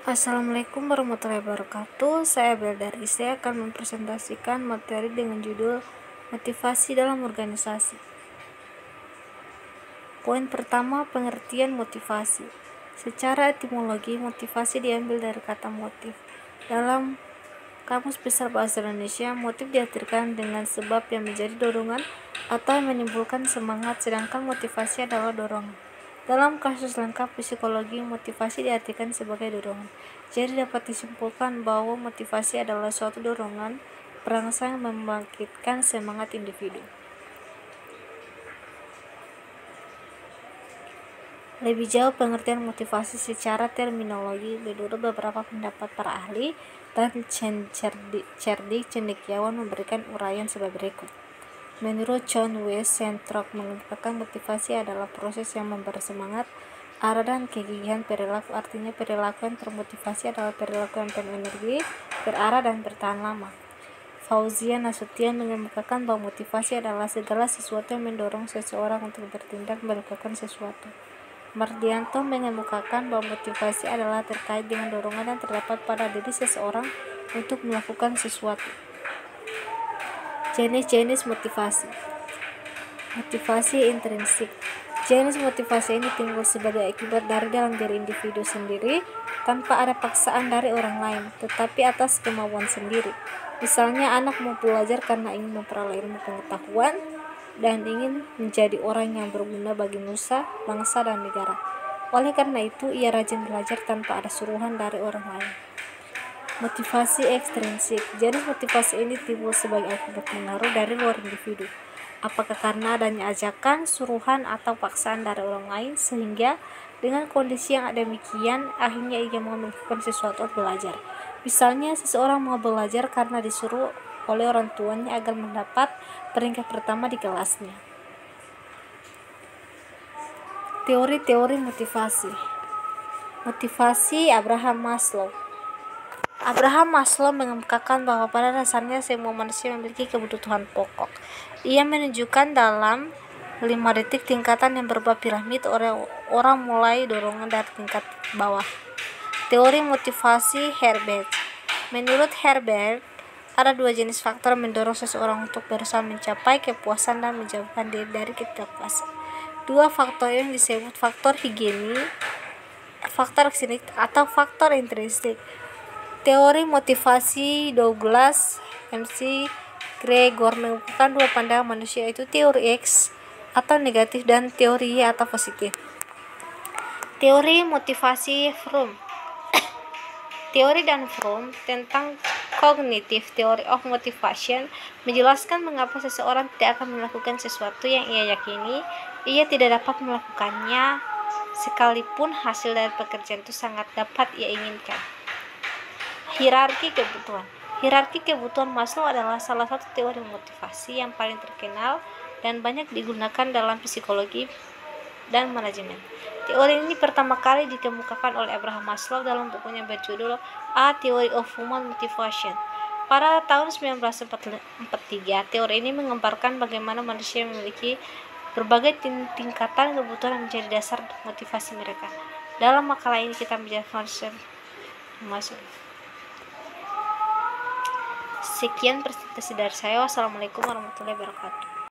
Assalamualaikum warahmatullahi wabarakatuh. Saya Beldari. Saya akan mempresentasikan materi dengan judul motivasi dalam organisasi. Poin pertama, pengertian motivasi. Secara etimologi, motivasi diambil dari kata motif. Dalam Kamus Besar Bahasa Indonesia, motif diartikan dengan sebab yang menjadi dorongan atau yang menimbulkan semangat, sedangkan motivasi adalah dorongan. Dalam kasus lengkap psikologi, motivasi diartikan sebagai dorongan. Jadi dapat disimpulkan bahwa motivasi adalah suatu dorongan perangsang membangkitkan semangat individu. Lebih jauh pengertian motivasi secara terminologi, menurut beberapa pendapat para ahli dan cerdik cendekiawan memberikan uraian sebagai berikut. Menurut John W. Centrock mengungkapkan motivasi adalah proses yang memberi semangat, arah dan kegigihan perilaku. Artinya perilaku yang termotivasi adalah perilaku yang penuh energi, berarah dan bertahan lama. Fauzia Nasution mengemukakan bahwa motivasi adalah segala sesuatu yang mendorong seseorang untuk bertindak melakukan sesuatu. Mardianto mengemukakan bahwa motivasi adalah terkait dengan dorongan yang terdapat pada diri seseorang untuk melakukan sesuatu. Jenis-jenis motivasi. Motivasi intrinsik. Jenis motivasi ini timbul sebagai akibat dari dalam diri individu sendiri tanpa ada paksaan dari orang lain, tetapi atas kemauan sendiri. Misalnya, anak mau belajar karena ingin memperoleh ilmu pengetahuan dan ingin menjadi orang yang berguna bagi nusa, bangsa, dan negara. Oleh karena itu, ia rajin belajar tanpa ada suruhan dari orang lain. Motivasi ekstrinsik. Jenis motivasi ini timbul sebagai akibat pengaruh dari luar individu, apakah karena adanya ajakan, suruhan, atau paksaan dari orang lain, sehingga dengan kondisi yang demikian akhirnya ia mau melakukan sesuatu atau belajar. Misalnya, seseorang mau belajar karena disuruh oleh orang tuanya agar mendapat peringkat pertama di kelasnya. Teori-teori motivasi. Motivasi Abraham Maslow. Abraham Maslow mengemukakan bahwa pada dasarnya semua manusia memiliki kebutuhan pokok. Ia menunjukkan dalam 5 detik tingkatan yang berupa piramid orang mulai dorongan dari tingkat bawah. Teori motivasi Herbert. Menurut Herbert, ada 2 jenis faktor mendorong seseorang untuk berusaha mencapai kepuasan dan menjauhkan diri dari ketidakpuasan. 2 faktor yang disebut faktor higienis, faktor ekstrinsik atau faktor intrinsik. Teori motivasi Douglas McGregor mengumpulkan 2 pandangan manusia, yaitu teori X atau negatif dan teori Y atau positif. Teori motivasi Fromm. Teori dan Fromm tentang cognitive theory of motivation menjelaskan mengapa seseorang tidak akan melakukan sesuatu yang ia yakini ia tidak dapat melakukannya, sekalipun hasil dari pekerjaan itu sangat dapat ia inginkan. Hierarki kebutuhan. Hierarki kebutuhan Maslow adalah salah satu teori motivasi yang paling terkenal dan banyak digunakan dalam psikologi dan manajemen. Teori ini pertama kali dikemukakan oleh Abraham Maslow dalam bukunya berjudul A Theory of Human Motivation. Pada tahun 1943, teori ini menggambarkan bagaimana manusia memiliki berbagai tingkatan kebutuhan yang menjadi dasar motivasi mereka. Dalam makalah ini kita menjelaskan Maslow. Sekian presentasi dari saya. Wassalamualaikum warahmatullahi wabarakatuh.